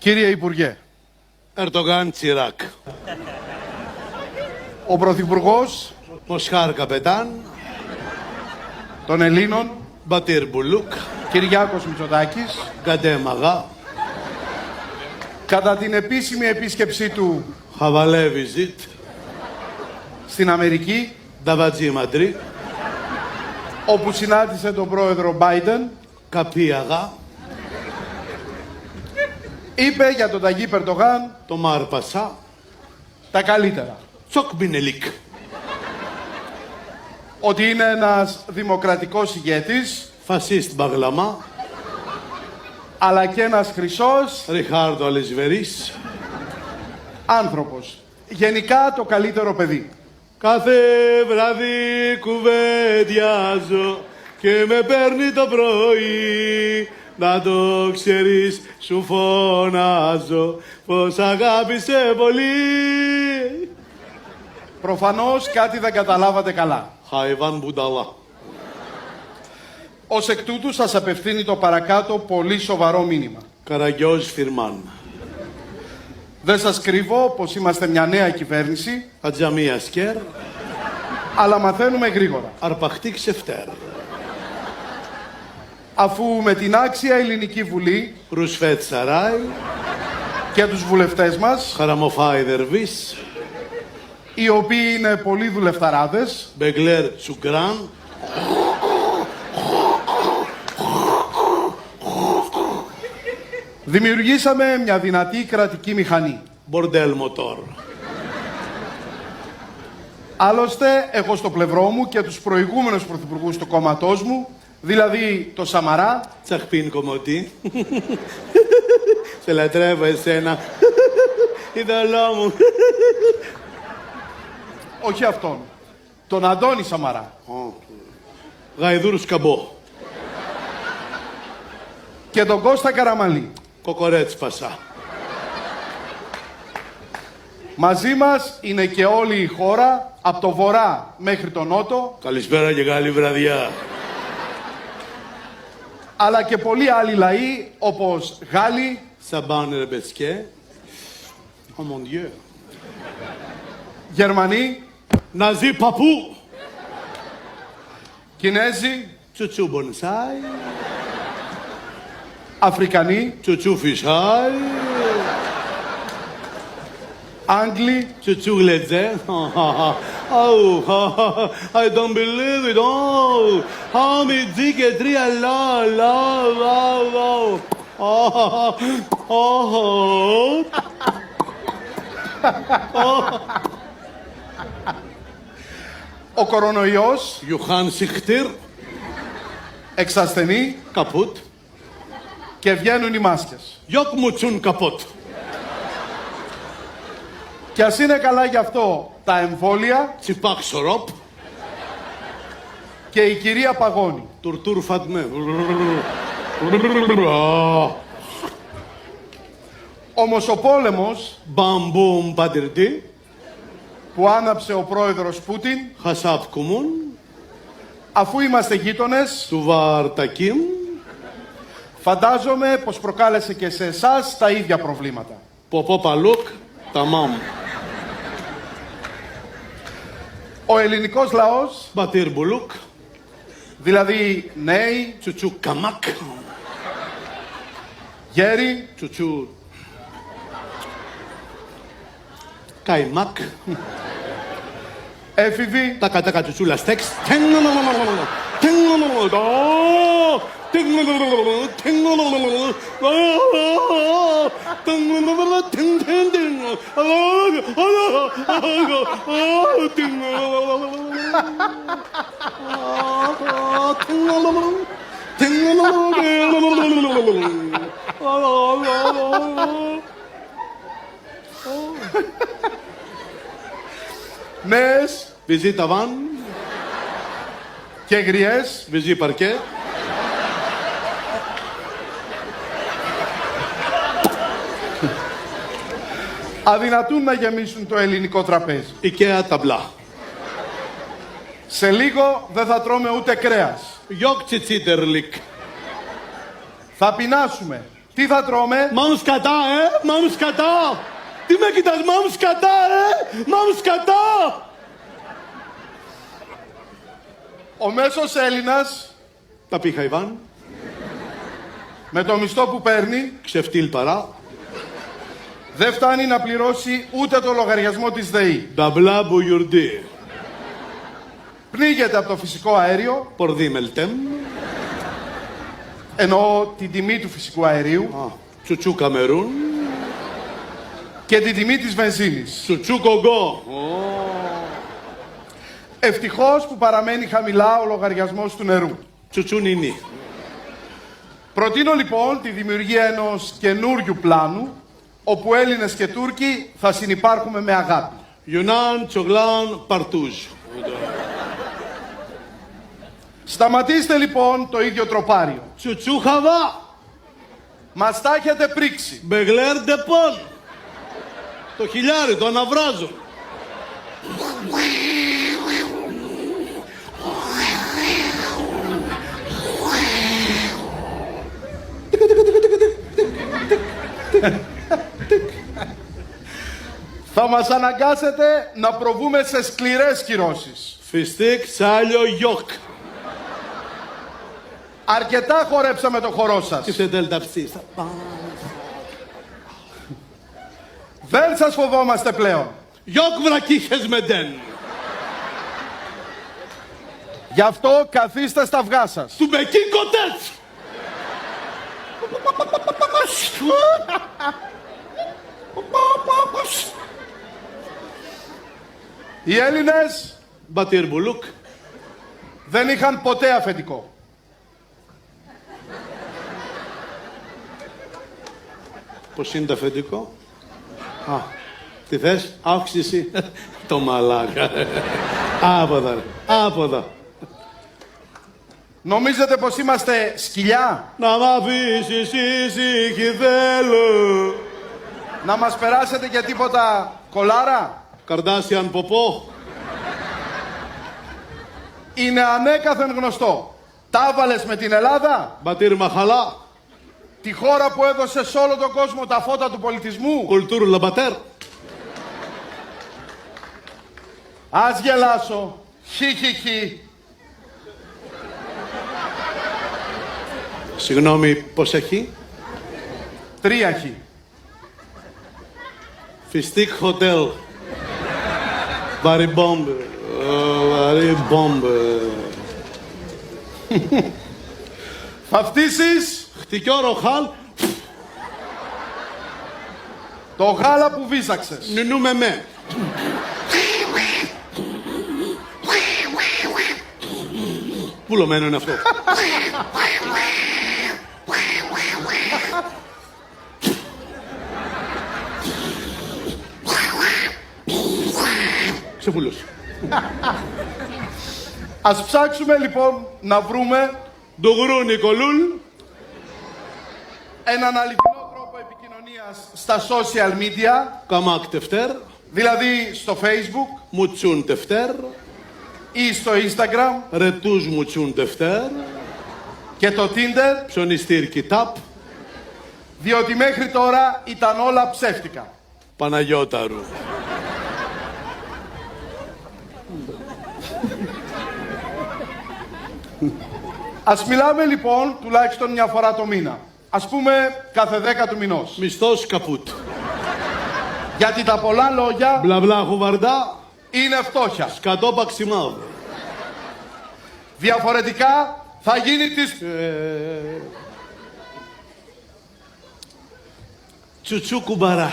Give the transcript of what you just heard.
Κύριε Υπουργέ, Ερντογάν Τσιράκ. ο Πρωθυπουργός Μοσχάρ Καπετάν. των Ελλήνων, Μπατήρ Μπουλούκ. Κυριάκος Μητσοτάκης, Γκαντέμαγα. κατά την επίσημη επίσκεψή του Χαβαλέ Βιζίτ. στην Αμερική, Νταβατζή Μαντρί. όπου συνάντησε τον πρόεδρο Biden, Καπίαγα. είπε για τον Ταγί Ερντογάν Το Μάρπασα. τα καλύτερα. Τσοκ Μπινελίκ. Ότι είναι ένας δημοκρατικός ηγέτης, Φασίστ Μπαγλαμά. αλλά και ένας χρυσός Ριχάρδο Αλεσβερίς. άνθρωπος. Γενικά το καλύτερο παιδί. Κάθε βράδυ κουβέντιάζω και με παίρνει το πρωί. Να το ξέρεις, σου φωνάζω πως αγάπησε πολύ. Προφανώς κάτι δεν καταλάβατε καλά. Χαϊβάν Μπουνταλά. Ως εκ τούτου σας απευθύνει το παρακάτω πολύ σοβαρό μήνυμα. Καραγκιόζ Φιρμάν. Δεν σας κρύβω πως είμαστε μια νέα κυβέρνηση, Ατζαμία Σκέρ. αλλά μαθαίνουμε γρήγορα. Αρπαχτή Ξεφτέρ. Αφού με την άξια Ελληνική Βουλή Ρουσφέτ Σαράι. και τους βουλευτές μας, Χαραμοφάι Δερβίς. οι οποίοι είναι πολλοί δουλευταράδες, Μπεγκλέρ Τσουγκράν. δημιουργήσαμε μια δυνατή κρατική μηχανή. Μπορντέλ Μοτόρ. Άλλωστε, έχω στο πλευρό μου και τους προηγούμενους πρωθυπουργούς του κόμματός μου, δηλαδή το Σαμαρά, Τσαχπίν Κομωτή. Σε λατρεύω εσένα. Ιδωλό μου. όχι αυτόν, τον Αντώνη Σαμαρά Γαϊδούρου Σκαμπό. και τον Κώστα Καραμαλή. Κοκορέτς Πασά. Μαζί μας είναι και όλη η χώρα, από το βορρά μέχρι τον νότο, Καλησπέρα και καλή βραδιά. αλλά και πολλοί άλλοι λαοί, όπως Γάλλοι, Σαμπάν Ρεμπεσκέ. Oh mon Dieu. Γερμανοί, Ναζί Παππού. Κινέζοι, Τσουτσού Μπονσάι. Αφρικανοί, Τσουτσού Φισάι. Άγγλοι, Τσουτσού Γλετζέ. Oh, I don't believe it. Oh, Χάμιτζι και τρία λα, λα, λα, λα. ο κορονοϊός Ιωχάν Σιχτήρ. εξασθενεί Καπούτ. και βγαίνουν οι μάσκες. Γιοκ μουτσούν καπότ. Και ας είναι καλά γι' αυτό τα εμβόλια Τσιπάκ σορόπ. και η κυρία Παγώνη. Τουρτούρ φατμέ. Όμως ο πόλεμος Μπαμπουμ πατυρτή. που άναψε ο πρόεδρος Πούτιν, Χασάπ κουμούν. αφού είμαστε γείτονες, Του βαρτακίμ. φαντάζομαι πως προκάλεσε και σε εσάς τα ίδια προβλήματα. Ποπό παλούκ. Ταμάμ. Ο ελληνικός λαός, Μπατήρ μπουλούκ. δηλαδή νέοι, Τσουτσού καμάκ. γέροι, Τσουτσού καϊμάκ. έφηβοι, Τακα τακα τσουτσούλα στέξ. νέες Βυζί ταβάν. και γριές, Βυζί παρκέ. αδυνατούν να γεμίσουν το ελληνικό τραπέζι. Οικαία ταμπλά. Σε λίγο δεν θα τρώμε ούτε κρέας. Γιοκ τσιτσίτερλικ. Θα πεινάσουμε. Τι θα τρώμε? Μάμου σκατά, μάμου σκατά. Τι με κοιτάς, μάμου σκατά, μάμου σκατά. Ο μέσος Έλληνας, Τα πήγα, Ιβάν. με το μισθό που παίρνει, Ξεφτύλ παρά. δεν φτάνει να πληρώσει ούτε το λογαριασμό της ΔΕΗ. Νταμπλά μπουγιουρντή. Πνίγεται από το φυσικό αέριο, Πορδίμελτεμ. εννοώ την τιμή του φυσικού αερίου, Τσουτσού Καμερούν. και την τιμή της βενζίνης. Τσουτσού Κογκό. Ευτυχώς που παραμένει χαμηλά ο λογαριασμός του νερού. Τσουτσού Νινί. Προτείνω λοιπόν τη δημιουργία ενός καινούριου πλάνου, όπου Έλληνες και Τούρκοι θα συνυπάρχουμε με αγάπη. Γιουνάν Τσογλάν Παρτούζ. Σταματήστε λοιπόν το ίδιο τροπάριο. Τσουτσού Χαβά. Μας τα έχετε πρίξει. Μπεγλέρ Ντεπον. Το χιλιάρι, το αναβράζω. Θα μας αναγκάσετε να προβούμε σε σκληρές κυρώσεις. Φιστίκ Σάλιο Γιόκ. Αρκετά χορέψαμε το χορό σας. Τι δέλτα ψήστα. Δεν σας φοβόμαστε πλέον. Γιόκ βρακίχες με ντεν. Γι' αυτό καθίστε στα αυγά σας. Του μπεκίν κοτέτς. Οι Έλληνες Μπατήρ Μπουλούκ. δεν είχαν ποτέ αφεντικό. Πώς είναι το αφεντικό? Α, τι θες, αύξηση. Το μαλάκα. Άποδα, ρε, άποδα. Νομίζετε πως είμαστε σκυλιά? Να μ' αφήσεις ήσυχη θέλω. Να μας περάσετε για τίποτα κολάρα? Καρδάσιαν ποπό. Είναι ανέκαθεν γνωστό. Τα έβαλες με την Ελλάδα, Μπατήρ Μαχαλά. τη χώρα που έδωσε σε όλο τον κόσμο τα φώτα του πολιτισμού. Κουλτούρ Λαμπατέρ. Ας γελάσω. Χι. Συγγνώμη, πώς έχει? 3 χι. Φιστίκ Χοτέλ. Βαριμπόμπ. Βαριμπόμπ. Θα φτύσεις Χτυκιό ροχάλ. το γάλα που βίζαξες. Νινού με. Πουλωμένο είναι αυτό. Ξεπούλωσε. Ας ψάξουμε λοιπόν να βρούμε Ντογρού Νικολούλ. έναν αληθινό τρόπο επικοινωνίας στα social media, Καμάκ τευτέρ. δηλαδή στο Facebook Μουτσούν τευτέρ. ή στο Instagram Ρετούς μουτσούν τευτέρ. και το Tinder, Ψωνιστήρ κοιτάπ. διότι μέχρι τώρα ήταν όλα ψεύτικα. Παναγιώταρου. Ας μιλάμε λοιπόν τουλάχιστον μια φορά το μήνα. Ας πούμε κάθε 10 του μηνός. Μισθός καπούτ. Γιατί τα πολλά λόγια Μπλα μπλα χουβαρντά. είναι φτώχεια. Σκατό παξιμάδ. Διαφορετικά θα γίνει της... Τσουτσού κουμπαρά.